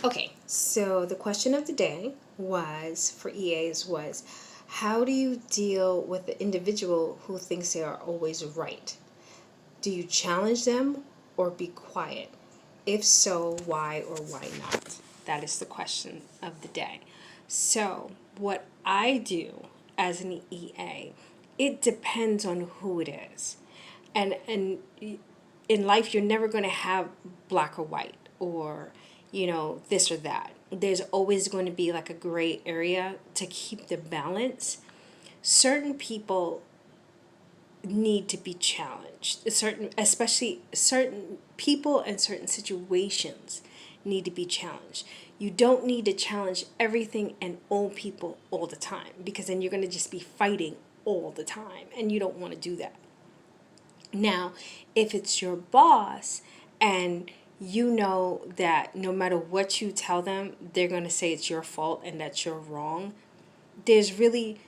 Okay, so the question of the day was for EAs was, how do you deal with the individual who thinks they are always right? Do you challenge them or be quiet? If so, why or why not? That is the question of the day. So, what I do as an EA, it depends on who it is. And in life you're never going to have black or white or this or that. There's always going to be like a gray area to keep the balance. Certain people need to be challenged. Certain, especially certain people and certain situations need to be challenged. You don't need to challenge everything and all people all the time, because then you're going to just be fighting all the time and you don't want to do that. Now, if it's your boss and you know that no matter what you tell them, they're going to say it's your fault and that you're wrong, there's really,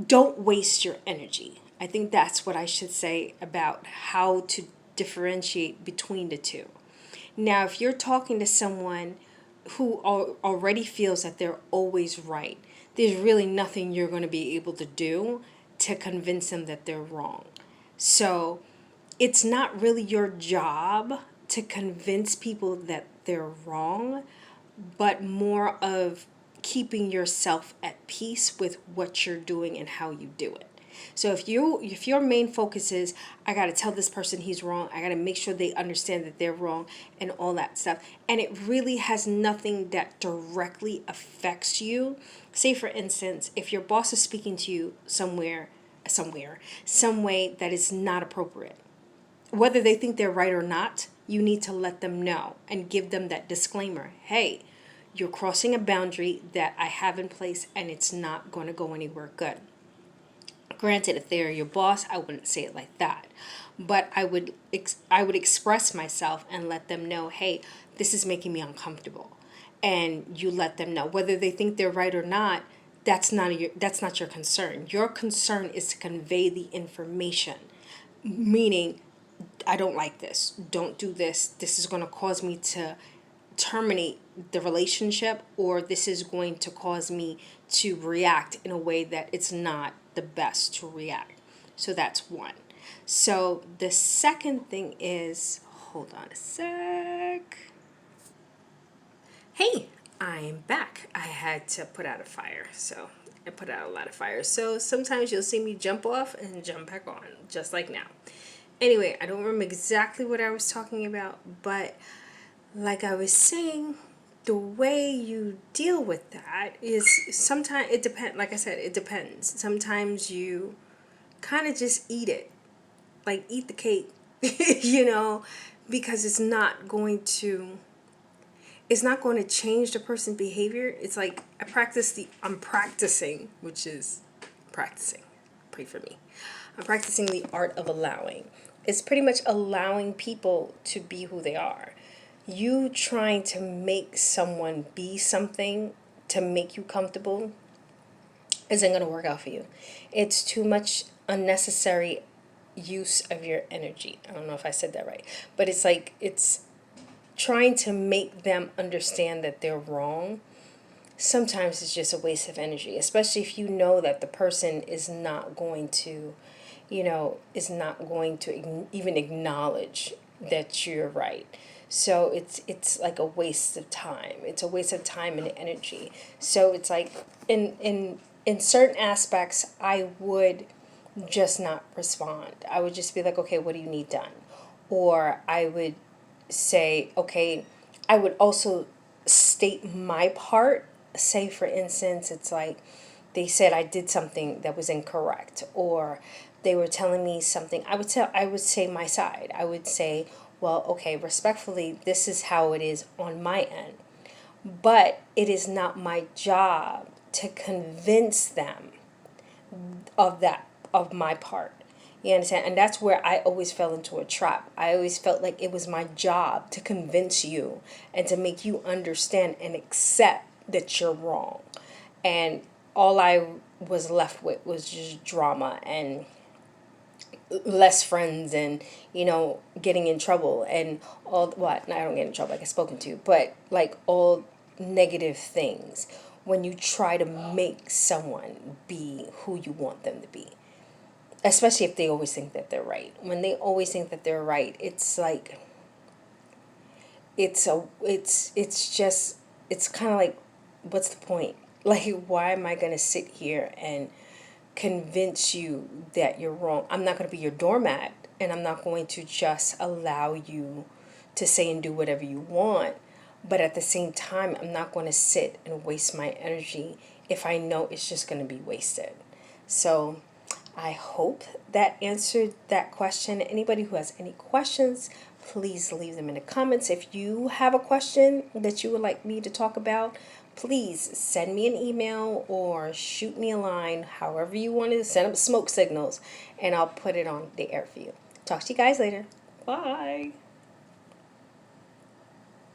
don't waste your energy. I think that's what I should say about how to differentiate between the two. Now, if you're talking to someone who already feels that they're always right, there's really nothing you're going to be able to do to convince them that they're wrong. So it's not really your job to convince people that they're wrong, but more of keeping yourself at peace with what you're doing and how you do it. So if your main focus is, I got to tell this person he's wrong, I got to make sure they understand that they're wrong and all that stuff, and it really has nothing that directly affects you. Say for instance, if your boss is speaking to you some way that is not appropriate, whether they think they're right or not, you need to let them know and give them that disclaimer. Hey, you're crossing a boundary that I have in place and it's not going to go anywhere good. Granted, if they're your boss, I wouldn't say it like that. But I would express myself and let them know, hey, this is making me uncomfortable. And you let them know whether they think they're right or not. That's not your concern. Your concern is to convey the information, meaning I don't like this. Don't do this. This is going to cause me to terminate the relationship, or this is going to cause me to react in a way that it's not the best to react. So that's one. So the second thing is, hold on a sec. Hey, I'm back. I had to put out a fire, so I put out a lot of fires. So sometimes you'll see me jump off and jump back on, just like now. Anyway, I don't remember exactly what I was talking about, but like I was saying, the way you deal with that is, sometimes it depends. Like I said, it depends. Sometimes you kind of just eat it, like eat the cake, you know, because it's not going to change the person's behavior. It's like I'm practicing, which is practicing. Pray for me. I'm practicing the art of allowing. It's pretty much allowing people to be who they are. You trying to make someone be something to make you comfortable isn't going to work out for you. It's too much unnecessary use of your energy. I don't know if I said that right, but it's trying to make them understand that they're wrong. Sometimes it's just a waste of energy, especially if you know that the person is not going to, even acknowledge that you're right. So it's like a waste of time. It's a waste of time and energy. So it's like in certain aspects, I would just not respond. I would just be like, okay, what do you need done? Or I would say, okay, I would also state my part. Say, for instance, it's like they said I did something that was incorrect, or they were telling me something. I would say my side. I would say, well, okay, respectfully, this is how it is on my end. But it is not my job to convince them of my part. You understand? And that's where I always fell into a trap. I always felt like it was my job to convince you and to make you understand and accept that you're wrong. And all I was left with was just drama and less friends and, getting in trouble and all, what, I don't get in trouble, I get spoken to, but like all negative things when you try to make someone be who you want them to be. Especially if they always think that they're right. When they always think that they're right, it's like, it's just, it's kind of like, what's the point? Like, why am I going to sit here and convince you that you're wrong? I'm not going to be your doormat, and I'm not going to just allow you to say and do whatever you want. But at the same time, I'm not going to sit and waste my energy if I know it's just going to be wasted. So I hope that answered that question. Anybody who has any questions, please leave them in the comments. If you have a question that you would like me to talk about, please send me an email or shoot me a line, however you want to send up smoke signals, and I'll put it on the air for you. Talk to you guys later. Bye.